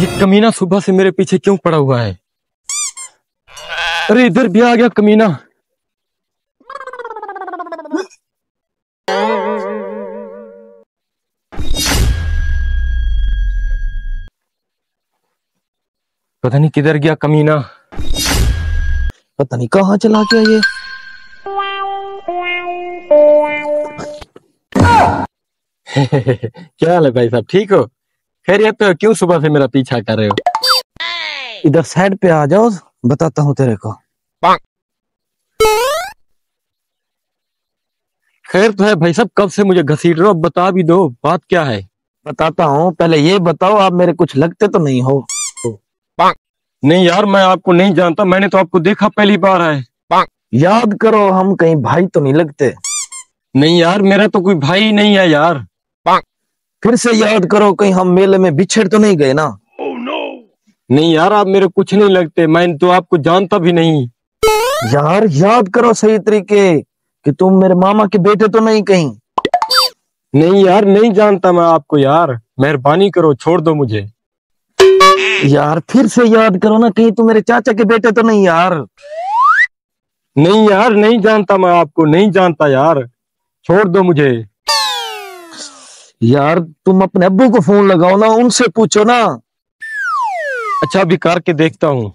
ये कमीना सुबह से मेरे पीछे क्यों पड़ा हुआ है? अरे इधर भी आ गया कमीना। पता नहीं किधर गया कमीना, पता नहीं कहाँ चला गया ये। क्या हाल है भाई साहब, ठीक हो? खैरियत तो? क्यों सुबह से मेरा पीछा कर रहे हो? इधर साइड पे आ जाओ, बताता हूँ तेरे को। खैर तो है भाई साहब, कब से मुझे घसीट रहे हो, अब बता भी दो बात क्या है। बताता हूँ, पहले ये बताओ आप मेरे कुछ लगते तो नहीं हो? नहीं यार, मैं आपको नहीं जानता, मैंने तो आपको देखा पहली बार है। याद करो, हम कहीं भाई तो नहीं लगते? नहीं यार, मेरा तो कोई भाई नहीं है यार। फिर से याद करो, कहीं हम मेले में बिछड़ तो नहीं गए ना? नहीं यार, आप मेरे कुछ नहीं लगते, मैं तो आपको जानता भी नहीं। यार याद करो सही तरीके, कि तुम मेरे मामा के बेटे तो नहीं कहीं? नहीं यार, नहीं जानता मैं आपको यार, मेहरबानी करो, छोड़ दो मुझे। यार फिर से याद करो ना, कहीं तुम मेरे चाचा के बेटे तो नहीं यार? नहीं यार, नहीं जानता मैं आपको, नहीं जानता यार, छोड़ दो मुझे। यार तुम अपने अब्बू को फोन लगाओ ना, उनसे पूछो ना। अच्छा अभी करके देखता हूँ।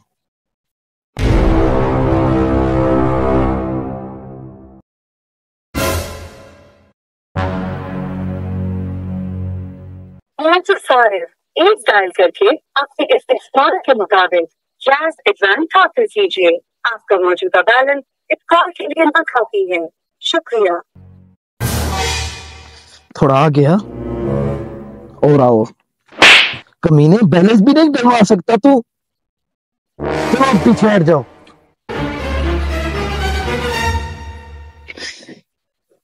एक डायल करके अपने इस्तेमाल के मुताबिक जैज़ एडवांस हासिल कीजिए। आपका मौजूदा बैलेंस इस कॉल के लिए न काफी है, शुक्रिया। थोड़ा आ गया और आओ। कमीने, बैलेंस भी नहीं डलवा सकता तू? चलो पीछे हट जाओ।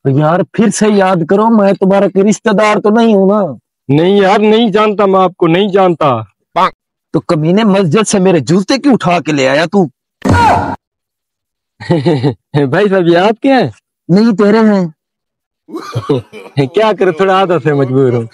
यार फिर से याद करो, मैं तुम्हारा कोई रिश्तेदार तो नहीं हूं ना? नहीं यार, नहीं जानता मैं आपको, नहीं जानता। तो कमीने, मस्जिद से मेरे जूते क्यों उठा के ले आया तू? भाई साहब, ये आपके हैं? नहीं तेरे हैं। क्या करे, थोड़ा आदत से मजबूर हूँ।